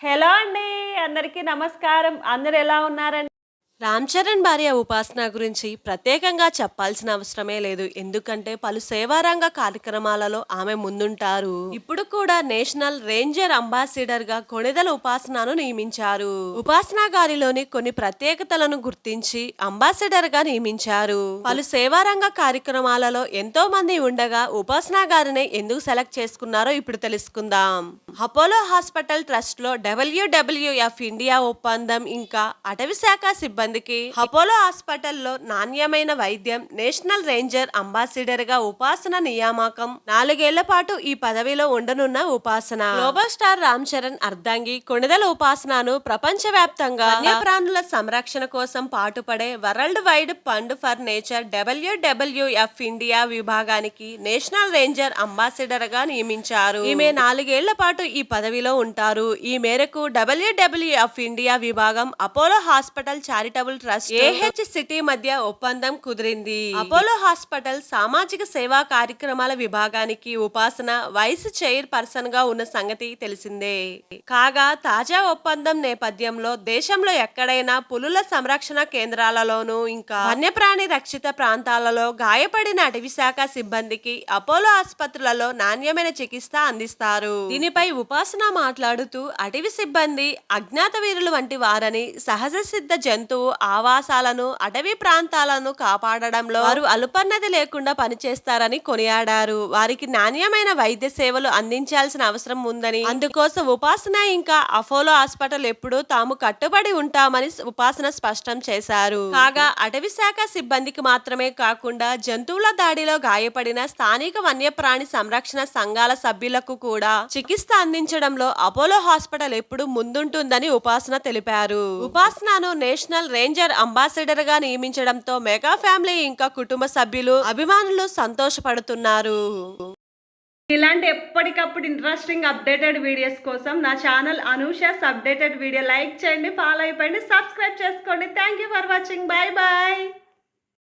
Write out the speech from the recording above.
Hello అండి. అందరికీ నమస్కారం. అందరూ ఎలా ఉన్నారండి? రామ్ చరణ్ భార్య ఉపాసన గురించి ప్రత్యేకంగా చెప్పాల్సిన అవసరమే లేదు. ఎందుకంటే పలు సేవారంగ కార్యక్రమాలలో ఆమె ముందుంటారు. ఇప్పుడు కూడా నేషనల్ రేంజర్ అంబాసిడర్ గా కొణిదెల ఉపాసనను నియమించారు. ఉపాసన గారిలోని కొన్ని ప్రత్యేకతలను గుర్తించి అంబాసిడర్ గా నియమించారు. పలు సేవారంగ కార్యక్రమాలలో ఎంతో మంది ఉండగా ఉపాసన గారిని ఎందుకు సెలెక్ట్ చేసుకున్నారో ఇప్పుడు తెలుసుకుందాం. అపోలో హాస్పిటల్ ట్రస్ట్ లో WWF ఇండియా ఒప్పందం, ఇంకా అటవీ శాఖ సిబ్బంది అపోలో హాస్పిటల్లో నాణ్యమైన వైద్యం, నేషనల్ రేంజర్ అంబాసిడర్ గా ఉపాసన నియామకం. 4 ఏళ్ల పాటు ఈ పదవిలో ఉండనున్న ఉపాసన గ్లోబల్ స్టార్ రామ్ చరణ్ అర్ధాంగి కొణిదెల ఉపాసనను ప్రపంచవ్యాప్తంగా వన్యప్రాణుల సంరక్షణ కోసం పాటుపడే World Wide Fund for Nature WWF India విభాగానికి నేషనల్ రేంజర్ అంబాసిడర్ గా నియమించారు. ఈమె 4 ఏళ్ల పాటు ఈ పదవిలో ఉంటారు. ఈ మేరకు WWF ఇండియా విభాగం Apollo hospital charitable trust city మధ్య ఒప్పందం కుదిరింది. అపోలో హాస్పిటల్ సామాజిక సేవా కార్యక్రమాల విభాగానికి ఉపాసన వైస్ చైర్ పర్సన్ గా ఉన్న సంగతి తెలిసిందే. కాగా తాజా ఒప్పందం నేపథ్యంలో దేశంలో ఎక్కడైనా పులుల సంరక్షణ కేంద్రాలలోనూ, ఇంకా వన్యప్రాణి రక్షిత ప్రాంతాలలో గాయపడిన అటవీ శాఖ సిబ్బందికి అపోలో ఆసుపత్రులలో నాణ్యమైన చికిత్స అందిస్తారు. దీనిపై ఉపాసన మాట్లాడుతూ, అటవీ సిబ్బంది అజ్ఞాత వీరులు వంటి వారని, సహజ సిద్ధ జంతువు ఆవాసాలను, అటవీ ప్రాంతాలను కాపాడడంలో వారు అలుపన్నది లేకుండా పనిచేస్తారని కొనియాడారు. వారికి నాణ్యమైన వైద్య సేవలు అందించాల్సిన అవసరం ఉందని, అందుకోసం ఉపాసన ఇంకా అపోలో హాస్పిటల్ ఎప్పుడూ తాము కట్టుబడి ఉంటామని ఉపాసన స్పష్టం చేశారు. కాగా అటవీ శాఖ సిబ్బందికి మాత్రమే కాకుండా జంతువుల దాడిలో గాయపడిన స్థానిక వన్యప్రాణి సంరక్షణ సంఘాల సభ్యులకు కూడా చికిత్స అందించడంలో అపోలో హాస్పిటల్ ఎప్పుడు ముందుంటుందని ఉపాసన తెలిపారు. ఉపాసనను నేషనల్ రేంజర్ అంబాసిడర్ గా నియమించడంతో మెగా ఫ్యామిలీ ఇంకా కుటుంబ సభ్యులు, అభిమానులు సంతోషపడుతున్నారు. ఇలాంటి ఎప్పటికప్పుడు ఇంట్రెస్టింగ్ అప్డేటెడ్ వీడియోస్ కోసం నా channel Anusha's updated video like చేయండి, ఫాలో అయిపోండి, సబ్స్క్రైబ్ చేసుకోండి. Thank you for watching. Bye bye.